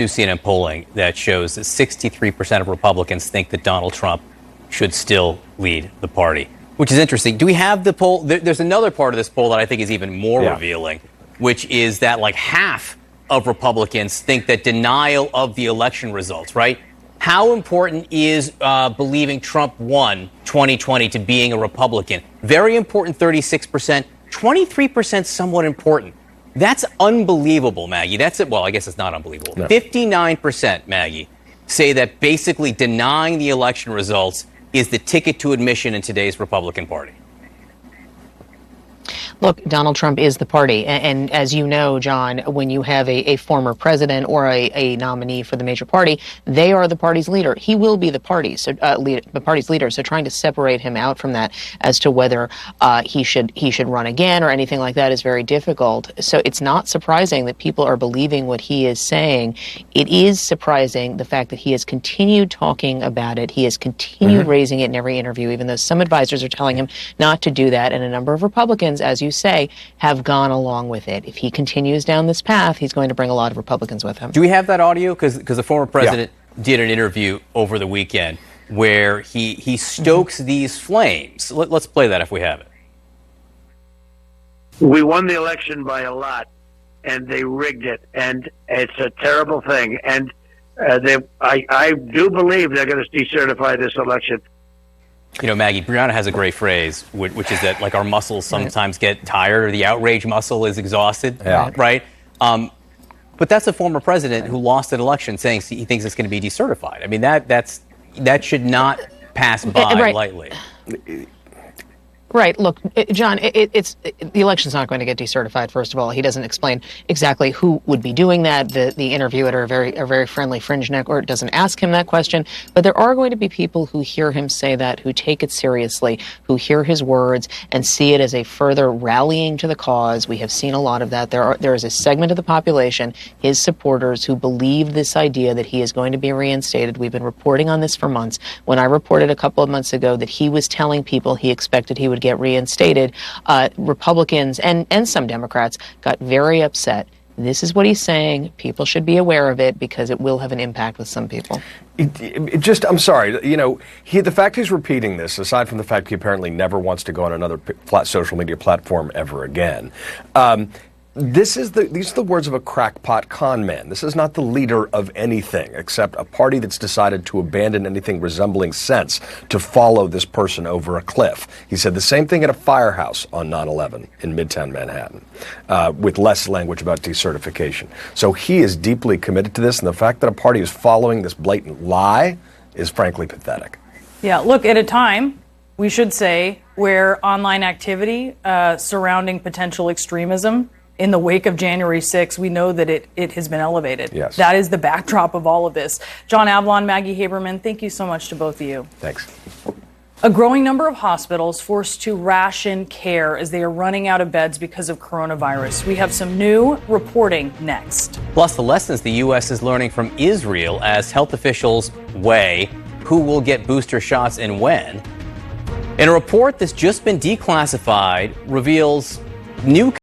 New CNN polling that shows that 63% of Republicans think that Donald Trump should still lead the party, which is interesting. Do we have the poll? There's another part of this poll that I think is even more revealing, which is that like half of Republicans think that denial of the election results, right? How important is believing Trump won 2020 to being a Republican? Very important, 36%. 23% somewhat important. That's unbelievable, Maggie. Well, I guess it's not unbelievable. No. 59%, Maggie, say that basically denying the election results is the ticket to admission in today's Republican Party. Look, Donald Trump is the party. And as you know, John, when you have a former president or a nominee for the major party, they are the party's leader. He will be the party's leader. So trying to separate him out from that as to whether he should run again or anything like that is very difficult. So it's not surprising that people are believing what he is saying. It is surprising the fact that he has continued talking about it. He has continued raising it in every interview, even though some advisors are telling him not to do that. And a number of Republicans, as you say, have gone along with it. If he continues down this path, he's going to bring a lot of Republicans with him. Do we have that audio? Because the former president did an interview over the weekend where he stokes these flames. Let's play that if we have it. We won the election by a lot, and they rigged it, and it's a terrible thing. And I do believe they're going to decertify this election. You know, Maggie, Brianna has a great phrase, which is that, like, our muscles sometimes get tired, or the outrage muscle is exhausted, right? But that's a former president who lost an election saying he thinks it's going to be decertified. I mean, that should not pass by lightly. Right. Look, John, the election's not going to get decertified. First of all, he doesn't explain exactly who would be doing that. The interviewer, a very friendly fringe network, doesn't ask him that question. But there are going to be people who hear him say that, who take it seriously, who hear his words and see it as a further rallying to the cause. We have seen a lot of that. There is a segment of the population, his supporters, who believe this idea that he is going to be reinstated. We've been reporting on this for months. When I reported a couple of months ago that he was telling people he expected he would get reinstated, Republicans and some Democrats got very upset. This is what he's saying. People should be aware of it because it will have an impact with some people. I'm sorry, you know, the fact he's repeating this, aside from the fact he apparently never wants to go on another social media platform ever again, these are the words of a crackpot con man. This is not the leader of anything except a party that's decided to abandon anything resembling sense to follow this person over a cliff. He said the same thing at a firehouse on 9/11 in Midtown Manhattan, with less language about decertification. So he is deeply committed to this, and the fact that a party is following this blatant lie is frankly pathetic. Yeah, look, at a time, we should say, where online activity surrounding potential extremism in the wake of January 6th, we know that it has been elevated. Yes. That is the backdrop of all of this. John Avlon, Maggie Haberman, thank you so much to both of you. Thanks. A growing number of hospitals forced to ration care as they are running out of beds because of coronavirus. We have some new reporting next. Plus, the lessons the U.S. is learning from Israel as health officials weigh who will get booster shots and when. And a report that's just been declassified reveals new